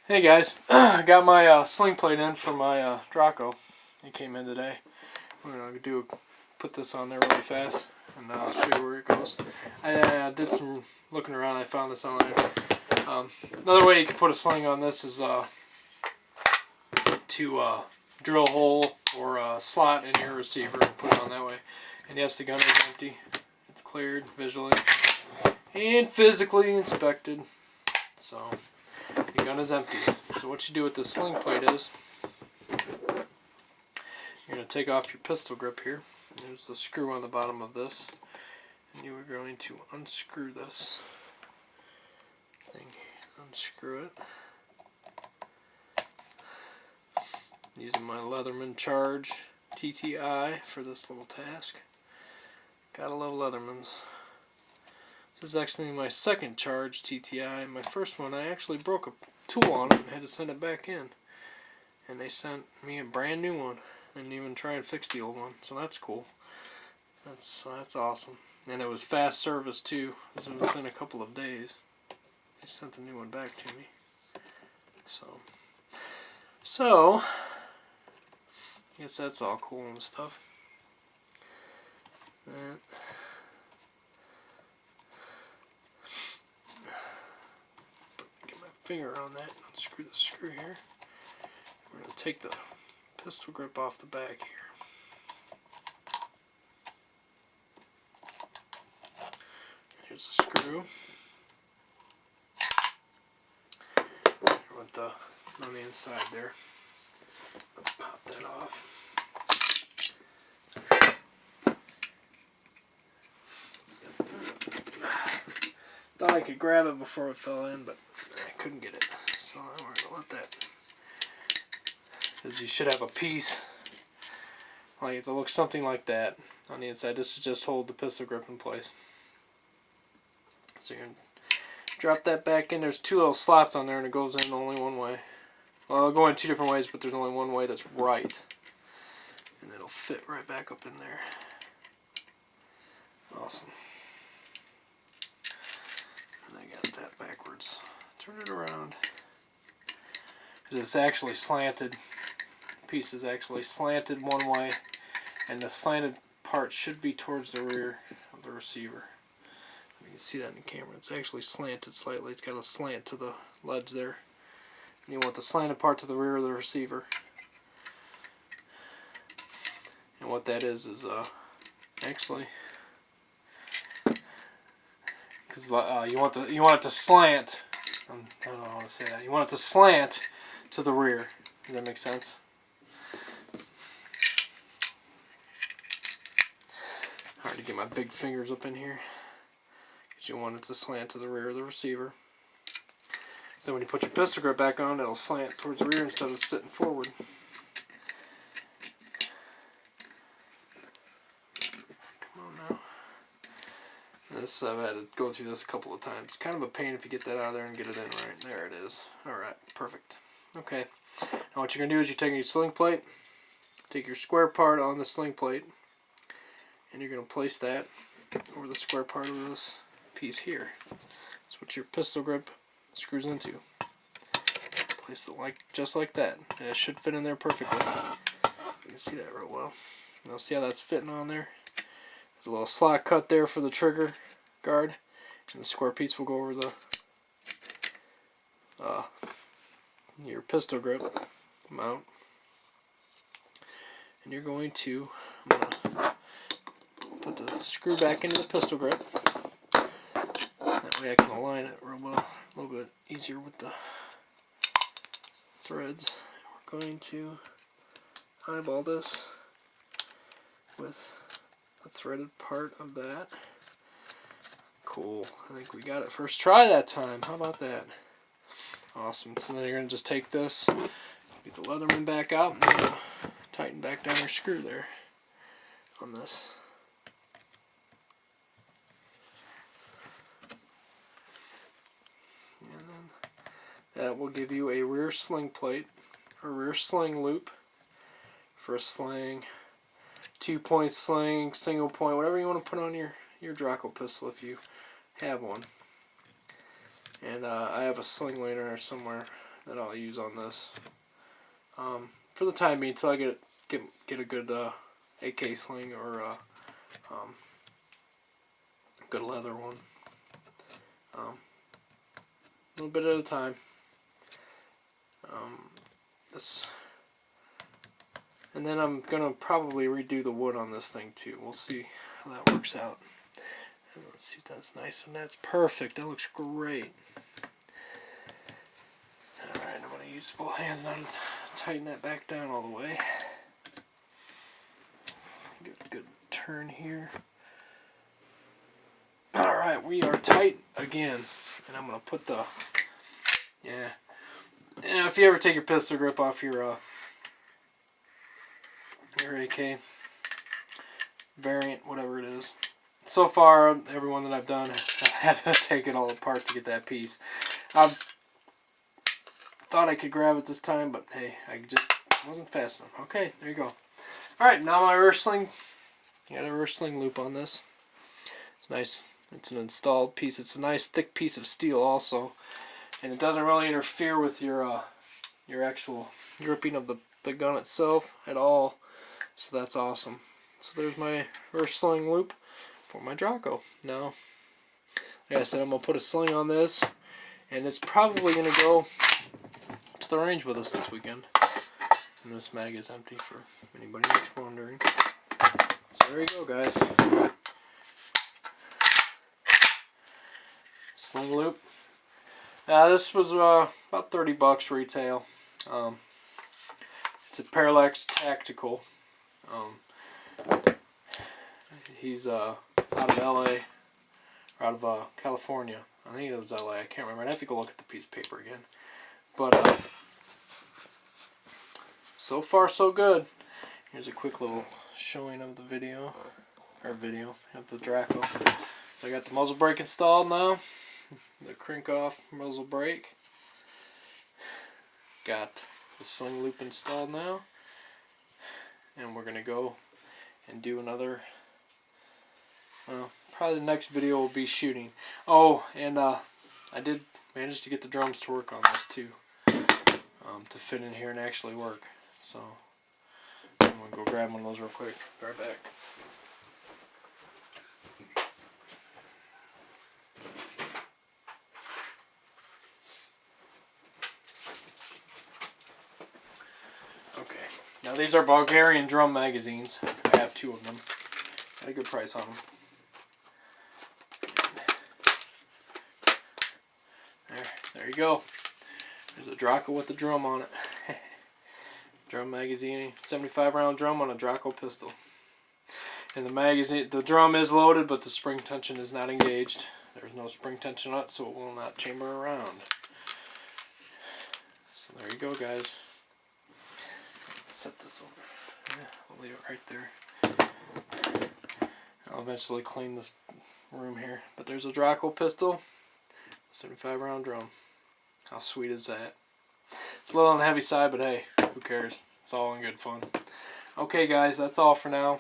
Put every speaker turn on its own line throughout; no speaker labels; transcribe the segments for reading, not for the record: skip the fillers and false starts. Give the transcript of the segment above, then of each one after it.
Hey guys, I got my sling plate in for my Draco. It came in today. We're gonna put this on there really fast, and I'll show you where it goes. I did some looking around. I found this online. Another way you can put a sling on this is to drill a hole or a slot in your receiver and put it on that way. And yes, the gun is empty. It's cleared visually and physically inspected. So your gun is empty. So what you do with this sling plate is you're going to take off your pistol grip here. There's the screw on the bottom of this, and you are going to unscrew this thing. Unscrew it using my Leatherman Charge TTI for this little task. Gotta love Leathermans. This is actually my second Charge TTI. My first one, I actually broke a tool on it and had to send it back in. And they sent me a brand new one. Didn't even try and fix the old one. So that's cool. That's awesome. And it was fast service too. It was within a couple of days. They sent the new one back to me. So I guess that's all cool and stuff. Get my finger on that. Unscrew the screw here. We're going to take the pistol grip off the back here. Here's the screw. With the on the inside there. Pop that off. Thought I could grab it before it fell in, but I couldn't get it. So we're going to let that. Because you should have a piece like that looks something like that on the inside. This is just hold the pistol grip in place. So you're going to drop that back in. There's two little slots on there, and it goes in only one way. Well, it'll go in two different ways, but there's only one way that's right. And it'll fit right back up in there. Awesome. And I got that backwards. Turn it around. Because it's actually slanted. The piece is actually slanted one way, and the slanted part should be towards the rear of the receiver. You can see that in the camera. It's actually slanted slightly. It's got a slant to the ledge there. And you want the slanted part to the rear of the receiver. And what that is actually, because you want it to slant. I don't know how to say that. You want it to slant to the rear. Does that make sense? Hard to get my big fingers up in here. Because you want it to slant to the rear of the receiver. So when you put your pistol grip back on, it'll slant towards the rear instead of sitting forward. Come on now. This, I've had to go through this a couple of times. It's kind of a pain if you get that out of there and get it in right. There it is. Alright, perfect. Okay. Now what you're going to do is you take your sling plate, take your square part on the sling plate, and you're going to place that over the square part of this piece here. That's what your pistol grip screws into. Place it just like that, and it should fit in there perfectly. You can see that real well. Now see how that's fitting on there? There's a little slot cut there for the trigger guard, and the square piece will go over the your pistol grip mount. And you're going to put the screw back into the pistol grip. That way I can align it real well, a little bit easier with the threads. We're going to eyeball this with the threaded part of that. Cool. I think we got it first try that time. How about that? Awesome. So then you're going to just take this, get the Leatherman back out, and tighten back down your screw there on this. And then that will give you a rear sling plate, or rear sling loop for a sling, 2-point sling, single point, whatever you want to put on your Draco pistol if you have one. And I have a sling laying there somewhere. that I'll use on this. For the time being, until I get a good AK sling or a good leather one. A little bit at a time. And then I'm gonna probably redo the wood on this thing too. We'll see how that works out. And let's see if that's nice, and that's perfect. That looks great. Alright, I'm gonna use both hands now to tighten that back down all the way. Get a good turn here. Alright, we are tight again. And I'm gonna put the if you ever take your pistol grip off your AK variant, whatever it is. So far, everyone that I've done, I've had to take it all apart to get that piece. I've thought I could grab it this time, but hey, I just wasn't fast enough. Okay, there you go. Alright, now my reverse sling. I got a reverse sling loop on this. It's nice. It's an installed piece. It's a nice thick piece of steel also. And it doesn't really interfere with your actual gripping of the gun itself at all. So that's awesome. So there's my reverse sling loop for my Draco. Now, like I said, I'm going to put a sling on this, and it's probably going to go to the range with us this weekend. And this mag is empty for anybody that's wondering. So there you go, guys. Sling loop. This was about 30 bucks retail. It's a Parallax Tactical. He's out of LA, or out of California. I think it was LA. I can't remember. I'd have to go look at the piece of paper again. But so far so good. Here's a quick little showing of the video of the Draco. So I got the muzzle brake installed now. The crank off muzzle brake. Got the sling loop installed now. And we're gonna go and do another, well, probably the next video will be shooting. Oh, and I did manage to get the drums to work on this too, to fit in here and actually work. So I'm gonna go grab one of those real quick. Be right back. Okay, now these are Bulgarian drum magazines. I have 2 of them. Got a good price on them. There you go. There's a Draco with the drum on it. Drum magazine, 75 round drum on a Draco pistol. And the magazine, the drum is loaded, but the spring tension is not engaged. There's no spring tension on it, so it will not chamber around. So there you go, guys. Set this over. Yeah, I'll leave it right there. I'll eventually clean this room here. But there's a Draco pistol, 75 round drum. How sweet is that? It's a little on the heavy side, but hey, who cares? It's all in good fun. Okay, guys, that's all for now.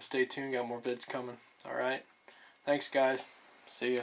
Stay tuned. Got more vids coming. All right. Thanks, guys. See ya.